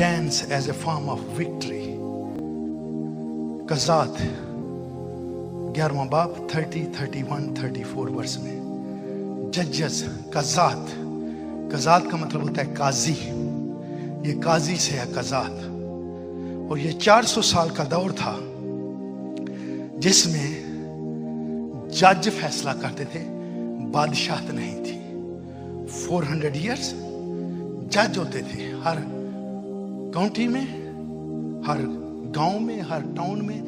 dance as a form of victory. कज़ात 11वां बाब 30, 31, 34 वर्ष में जजेस कज़ात का मतलब होता है काजी। ये काजी से है कज़ात। और ये 400 साल का दौर था जिसमें जज फैसला करते थे, बादशाहत नहीं थी। 400 years जज होते थे हर काउंटी में, हर गांव में, हर टाउन में,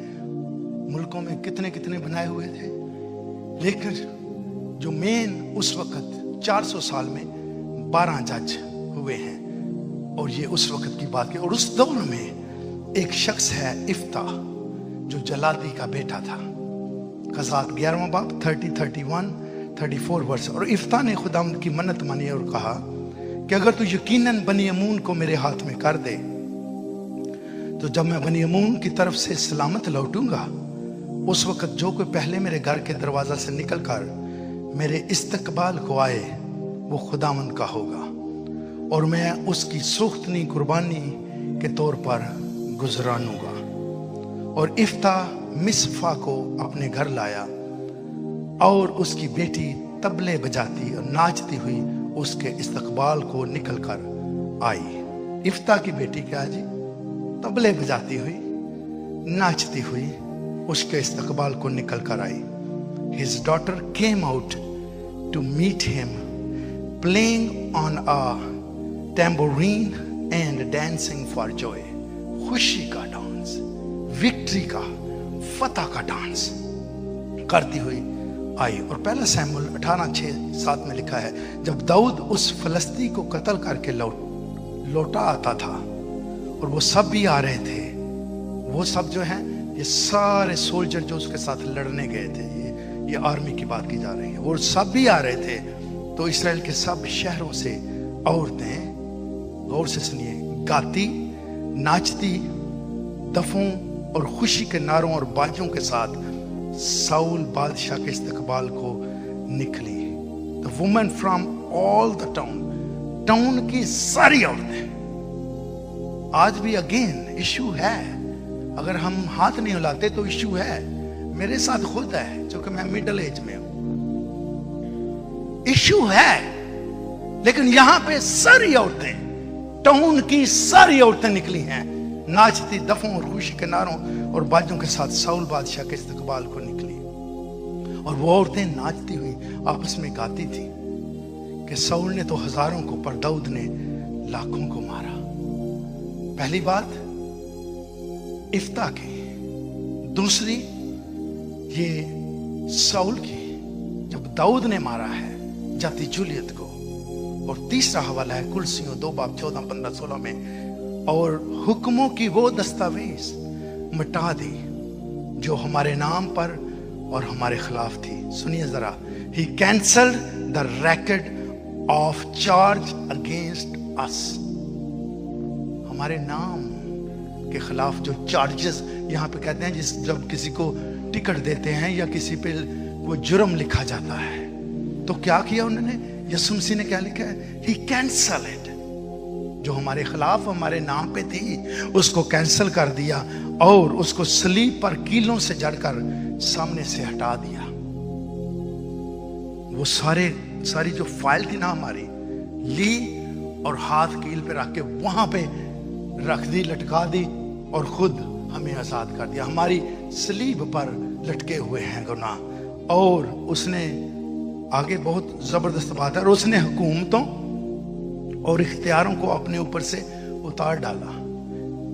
मुल्कों में कितने कितने बनाए हुए थे। लेकिन जो मेन उस वक्त 400 साल में 12 जज हुए हैं। और ये उस वक्त की बात है। और उस दौर में एक शख्स है इफ्ता, जो जलादी का बेटा था। कज़ात 11वां बाब 30, 31, 34 वर्ष। और इफ्ता ने खुदावंद की मन्नत मानी और कहा कि अगर तू यकीनन बनी अमून को मेरे हाथ में कर दे, तो जब मैं बनी अमून की तरफ से सलामत लौटूंगा, उस वक्त जो कोई पहले मेरे घर के दरवाजा से निकल कर मेरे इस्तकबाल को आए, वो खुदावंद का होगा। और मैं उसकी सुख्तनी कुर्बानी के तौर पर गुजरानूंगा। और इफ्ता मिस्फा को अपने घर लाया और उसकी बेटी तबले बजाती और नाचती हुई उसके इस्तकबाल को निकल कर आई। इफ्ता की बेटी क्या जी? तबले बजाती हुई, नाचती हुई उसके इस्तकबाल को निकल कर आई। His daughter came out to meet him, playing on a tambourine and dancing for joy. खुशी का डांस, विक्ट्री का, फतह का डांस करती हुई आई। और पहला सैमुएल 18:6-7 में लिखा है, जब दाऊद उस फलस्ती को कत्ल करके लौटा आता था, और वो सब भी आ रहे थे, वो सब जो हैं ये सारे सोल्जर जो उसके साथ लड़ने गए थे, ये आर्मी की बात की जा रही है, वो सब भी आ रहे थे। तो इस्राएल के सब शहरों से औरतें, गौर से सुनिए, गाती, नाचती, दफों और खुशी के नारों और बाजों के साथ साउल बादशाह के इस्तकबाल को निकली। The women from all the town की सारी औरतें। आज भी अगेन इशू है, अगर हम हाथ नहीं हिलाते तो इशू है। मेरे साथ खुद है, क्योंकि मैं मिडिल एज में हूं, इशू है। लेकिन यहां पे सारी औरतें, टाउन की सारी औरतें निकली हैं, नाचती, दफों और खुशी के नारों और बाजों के साथ साउल बादशाह के इस्तकबाल को निकली। और वो औरतें नाचती हुई आपस में गाती थी कि साउल ने तो हजारों को, पर दाऊद ने लाखों को मारा। पहली बात इफ्ता की, दूसरी ये साउल की, जब दाऊद ने मारा है जाति जूलियत को। और तीसरा हवाला है कुलसियों 2 बाब 14, 15, 16 में, और हुक्मों की वो दस्तावेज मिटा दी जो हमारे नाम पर और हमारे खिलाफ थी। सुनिए जरा, he cancelled the record of charge against us। हमारे नाम के खिलाफ जो चार्जेस यहाँ पे कहते हैं, जब किसी को टिकट देते हैं या किसी पे कोई जुर्म लिखा जाता है, तो क्या किया उन्होंने? यीशु मसीह ने क्या लिखा है? ही कैंसल्ड, जो हमारे खिलाफ हमारे नाम पे थी उसको कैंसिल कर दिया और उसको सलीब पर कीलों से जड़कर सामने से हटा दिया। वो सारी जो फाइल थी ना हमारी, ली और हाथ कील पे रख के वहां पे रख दी, लटका दी, और खुद हमें आजाद कर दिया। हमारी सलीब पर लटके हुए हैं गुनाह। और उसने आगे बहुत जबरदस्त बात है, और उसने हुकूमतों और इख्तियारों को अपने ऊपर से उतार डाला।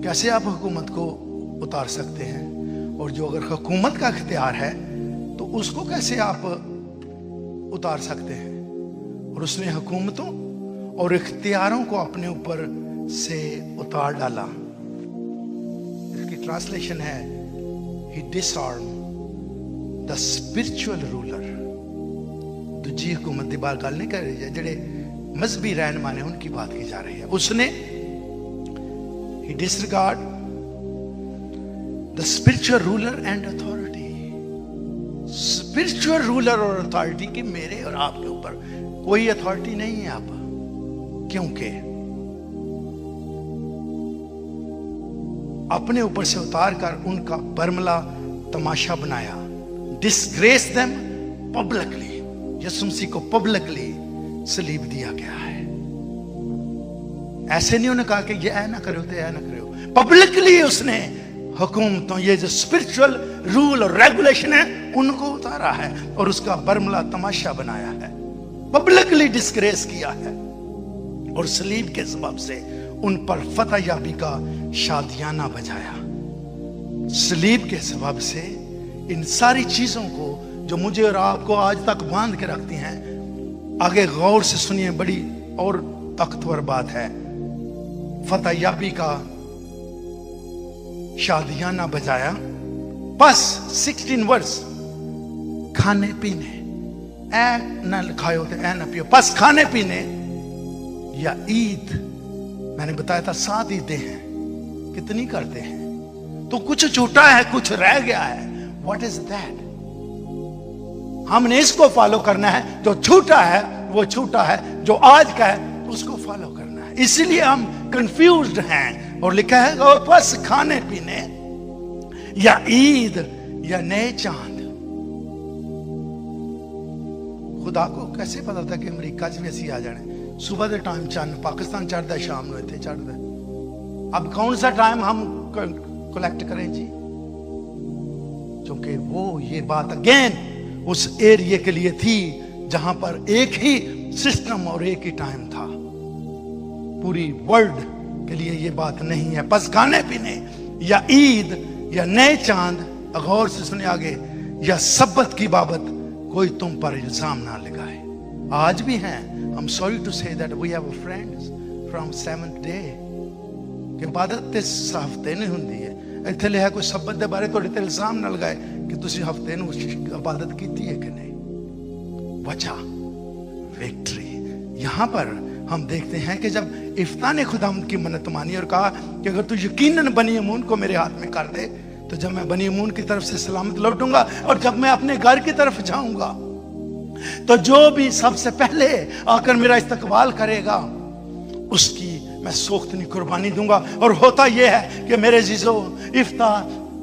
कैसे आप हुकूमत को उतार सकते हैं? और जो अगर हुकूमत का इख्तियार है तो उसको कैसे आप उतार सकते हैं? और उसने हुकूमतों और इख्तियारों को अपने ऊपर से उतार डाला। इसकी ट्रांसलेशन है, he disarmed the spiritual ruler। दूजी हुकूमत दी बात गल नहीं कर रही है, जेड़े मजहबी रहनुमा ने उनकी बात की जा रही है। उसने he disregard the spiritual ruler and authority। Spiritual ruler और अथॉरिटी की मेरे और आपके ऊपर कोई अथॉरिटी नहीं है। आप क्योंकि अपने ऊपर से उतार कर उनका बरमला तमाशा बनाया। डिस्ग्रेस देम पब्लिकली, यीशु मसीह को पब्लिकली सलीब दिया गया है। ऐसे नहीं उन्होंने कहा कि ये ऐ ना करो तो ऐ ना करो, पब्लिकली उसने हुकूमतों, ये जो स्पिरिचुअल रूल और रेगुलेशन है उनको उतारा है और उसका बरमला तमाशा बनाया है, पब्लिकली डिस्ग्रेस किया है। और सलीब के सबब से उन पर फतह याबी का शादियाना बजाया। सलीब के सबब से इन सारी चीजों को जो मुझे और आपको आज तक बांध के रखती हैं, आगे गौर से सुनिए, बड़ी और ताकतवर बात है। फतह याबी का शादियाना बजाया। बस 16 वर्ष, खाने पीने ऐ न खाओ तो ऐ न पियो, बस खाने पीने या ईद। मैंने बताया था 7 ईदें हैं, कितनी करते हैं? तो कुछ छूटा है, कुछ रह गया है। What is that? हमने इसको फॉलो करना है। जो छूटा है वो छूटा है, जो आज का है उसको फॉलो करना है। इसलिए हम कंफ्यूज्ड हैं। और लिखा है और बस खाने पीने या ईद या नए चांद। खुदा को कैसे पता था कि अमेरिका च भी ऐसी आ जाने? सुबह के टाइम चंद पाकिस्तान चढ़ता है, शाम को इतने चढ़ता है। अब कौन सा टाइम हम कलेक्ट करें जी? क्योंकि वो ये बात अगेन उस एरिया के लिए थी जहां पर एक ही सिस्टम और एक ही टाइम था। पूरी वर्ल्ड के लिए ये बात नहीं है। बस खाने पीने या ईद या नए चांद, गौर से सुने आगे, या सब्बत की बाबत कोई तुम पर इल्जाम ना लगाए। आज भी हैं। I'm sorry to say that we have friends from 7th day कि इबादत इस हफ्ते नहीं हुंदी है। इत्थे लिखा कोई सब्बत दे बारे थोड़े ते इल्जाम ना लगाए कि तुसी हफ्ते नूं इबादत कीती है कि नहीं। वजह विक्ट्री। यहाँ पर हम देखते हैं कि जब इफ्ता ने खुदावंद की मन्नत मानी और कहा कि अगर तू यकीनन बनी अमून को मेरे हाथ में कर दे तो जब मैं बनी अमून की तरफ से सलामत लौटूंगा और जब मैं अपने घर की तरफ जाऊंगा तो जो भी सबसे पहले आकर मेरा इस्तकबाल करेगा उसकी मैं सोख्तनी कुर्बानी दूंगा। और होता यह है कि मेरे जीजो इफ्ता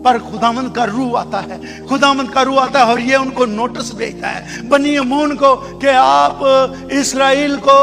पर खुदावंद का रूह आता है, खुदावंद का रूह आता है और ये उनको नोटिस भेजता है बनी अमून को कि आप इस्राएल को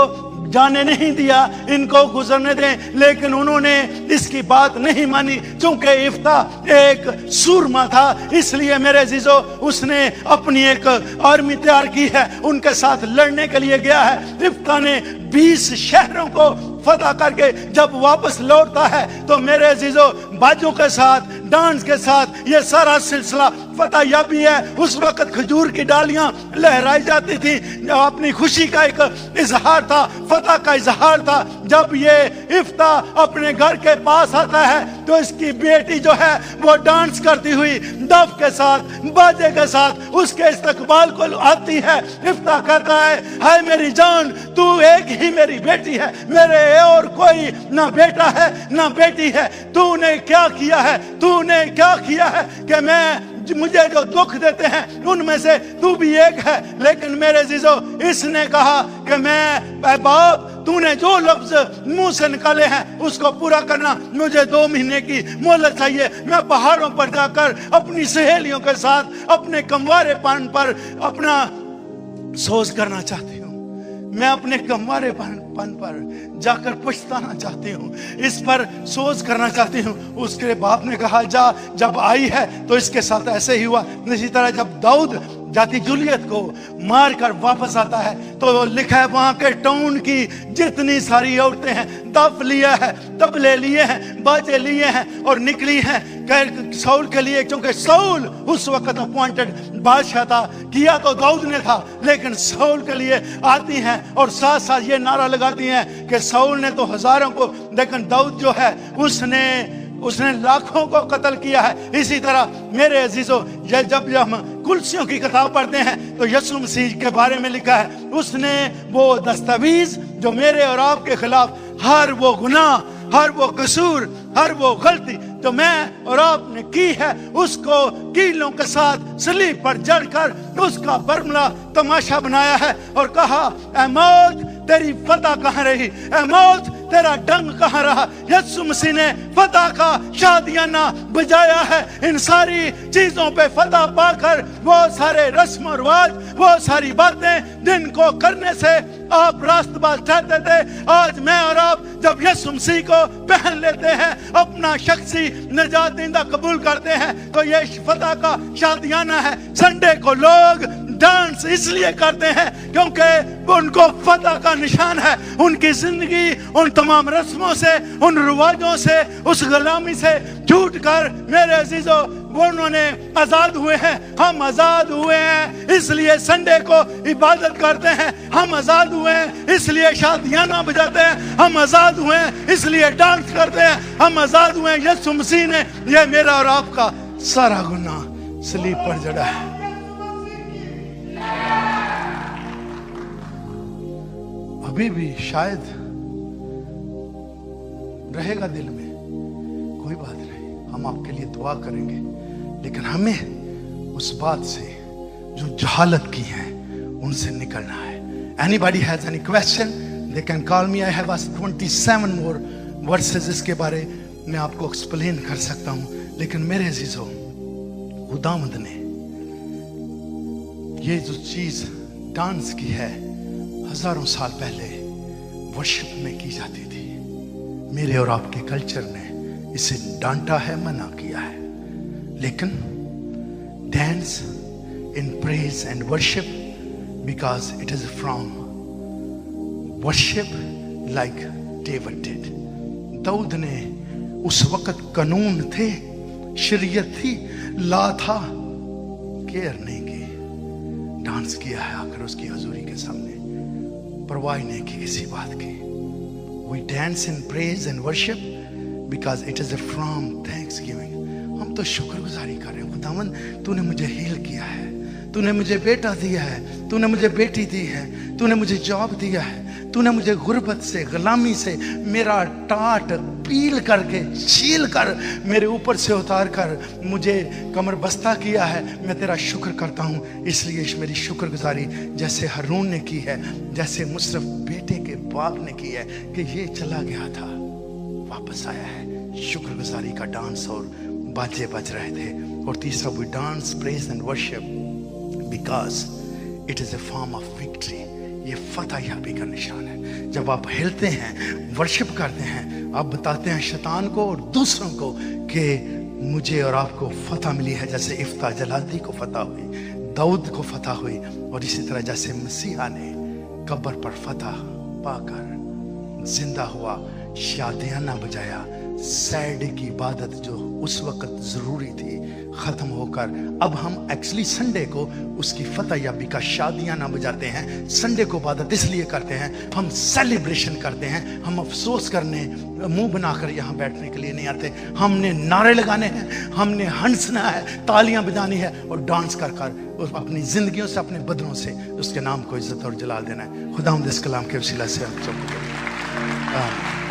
जाने नहीं दिया, इनको गुजरने दें। लेकिन उन्होंने इसकी बात नहीं मानी। चूंकि इफ्ता एक सूरमा था, इसलिए मेरे जीजो उसने अपनी एक आर्मी तैयार की है, उनके साथ लड़ने के लिए गया है। इफ्ता ने 20 शहरों को फतह करके जब वापस लौटता है तो मेरे जीजो बाजों के साथ, डांस के साथ ये सारा सिलसिला फतह याबी है। उस वक्त खजूर की डालियां लहराई जाती थी, अपनी खुशी का एक इजहार था, फतह का इजहार था। जब ये इफ्ता अपने घर के पास आता है तो इसकी बेटी जो है वो डांस करती हुई दफ के साथ, बाजे के साथ उसके इस्तकबाल को आती है। इफ्ता कहता है, हाय मेरी जान, तू एक ही मेरी बेटी है, मेरे और कोई ना बेटा है ना बेटी है। तूने क्या किया है, तूने क्या किया है कि मुझे जो दुख देते हैं उनमें से तू भी एक है। लेकिन मेरे जीजो इसने कहा कि मैं बाप, तूने जो लफ्ज मुंह से निकाले हैं उसको पूरा करना, मुझे 2 महीने की मोहलत चाहिए। मैं पहाड़ों पर जाकर अपनी सहेलियों के साथ अपने कमवारेपन पर अपना सोच करना चाहती हूँ। मैं अपने कमवारेपन पर जाकर पछताना चाहती हूँ, इस पर सोच करना चाहती हूँ। उसके बाप ने कहा, जा, जब आई है तो इसके साथ ऐसे ही हुआ। इसी तरह जब दाऊद जाति जूलियत को मार कर वापस आता है तो लिखा है वहां के टाउन की जितनी सारी औरतें हैं दफ लिया है, तबले लिए हैं, बाजे लिए हैं और निकली हैं साउल के लिए। क्योंकि साउल उस वक्त अपॉइंटेड बादशाह था, किया तो दाऊद ने था, लेकिन साउल के लिए आती हैं और साथ साथ ये नारा लगाती हैं कि साउल ने तो हजारों को, लेकिन दाऊद जो है उसने लाखों को कत्ल किया है। इसी तरह मेरे अजीजों, जब हम कुलसियों की किताब पढ़ते हैं तो यीशु मसीह के बारे में लिखा है, उसने वो दस्तावेज जो मेरे और आपके खिलाफ हर वो गुनाह, हर वो कसूर, हर वो गलती जो मैं और आपने की है उसको कीलों के साथ सलीब पर जड़कर उसका बरमला तमाशा बनाया है और कहा, ऐ मौत तेरी फतह कहाँ रही, ऐ मौत तेरा डंग कहाँ रहा? यीशु मसीह ने फतह का शादियाना बजाया है। इन सारी चीजों पे फतह पाकर वो सारे रस्म और रिवाज, वो सारी बातें जिनको करने से आप रास्तबाज ठहरते थे, आज मैं और आप जब यीशु मसीह को पहन लेते हैं, अपना शख्सी निजात दींदा कबूल करते हैं, तो ये फतह का शादियाना है। संडे को लोग डांस इसलिए करते हैं क्योंकि उनको फतह का निशान है। उनकी जिंदगी उन तमाम रस्मों से, उन रिवाजों से, उस गुलामी से छूट कर मेरे अजीजों वो उन्होंने आजाद हुए हैं। हम आजाद हुए हैं इसलिए संडे को इबादत करते हैं। हम आजाद हुए हैं इसलिए शादियाना बजाते हैं। हम आजाद हुए हैं इसलिए डांस करते हैं। हम आजाद हुए हैं। यीशु मसीह ने ये मेरा और आपका सारा गुनाह सलीब पर जड़ा है। अभी भी शायद रहेगा दिल में, कोई बात नहीं, हम आपके लिए दुआ करेंगे, लेकिन हमें उस बात से जो जहालत की है उनसे निकलना है। Anybody has any question? They can call me. I have 27 more verses इसके बारे में आपको एक्सप्लेन कर सकता हूँ। लेकिन मेरे अजीजों, खुदावंद ने ये जो चीज डांस की है हजारों साल पहले वर्शिप में की जाती थी। मेरे और आपके कल्चर ने इसे डांटा है, मना किया है। लेकिन dance in praise and worship because it is from worship like David did. Dawood ने उस वक्त कानून थे, शरीयत थी, ला था, केयर नहीं की, डांस किया है आकर उसकी हजूरी के सामने, परवाह नहीं की किसी बात की। We dance in praise and worship because it is from thanksgiving. हम तो शुक्रगुजारी कर रहे हैं। खुदावंद तूने मुझे हील किया है, तूने मुझे बेटा दिया है, तूने मुझे बेटी दी है, तूने मुझे जॉब दिया है, तूने मुझे गुर्बत से, गुलामी से मेरा टाट पील करके, छील कर, मेरे ऊपर से उतार कर मुझे कमर बस्ता किया है। मैं तेरा शुक्र करता हूँ। इसलिए मेरी शुक्रगुजारी जैसे हारून ने की है, जैसे मुशर्रफ बेटे के बाप ने की है कि ये चला गया था, वापस आया है। शुक्रगुजारी का डांस और बाजे बज रहे थे। और तीसरा, we dance praise and worship because it is a form of victory. ये फतह याबी का निशान है। जब आप हिलते हैं, वर्शिप करते हैं, आप बताते हैं शैतान को और दूसरों को कि मुझे और आपको फतह मिली है। जैसे इफ्ता जलादी को फतह हुई, दाऊद को फतह हुई, और इसी तरह जैसे मसीहा ने कब्र पर फतह पाकर जिंदा हुआ, शादियाना बजाया, सैड की इबादत जो उस वक्त जरूरी थी खत्म होकर अब हम एक्चुअली संडे को उसकी फतह याबी का शादियाना बजाते हैं। संडे को इबादत इसलिए करते हैं, हम सेलिब्रेशन करते हैं। हम अफसोस करने, मुंह बनाकर यहाँ बैठने के लिए नहीं आते। हमने नारे लगाने हैं, हमने हंसना है, तालियां बजानी है और डांस कर कर अपनी जिंदगियों से, अपने बदनों से उसके नाम को इज्जत और जलाल देना है। खुदावंद इस कलाम के वसीला से हम सबको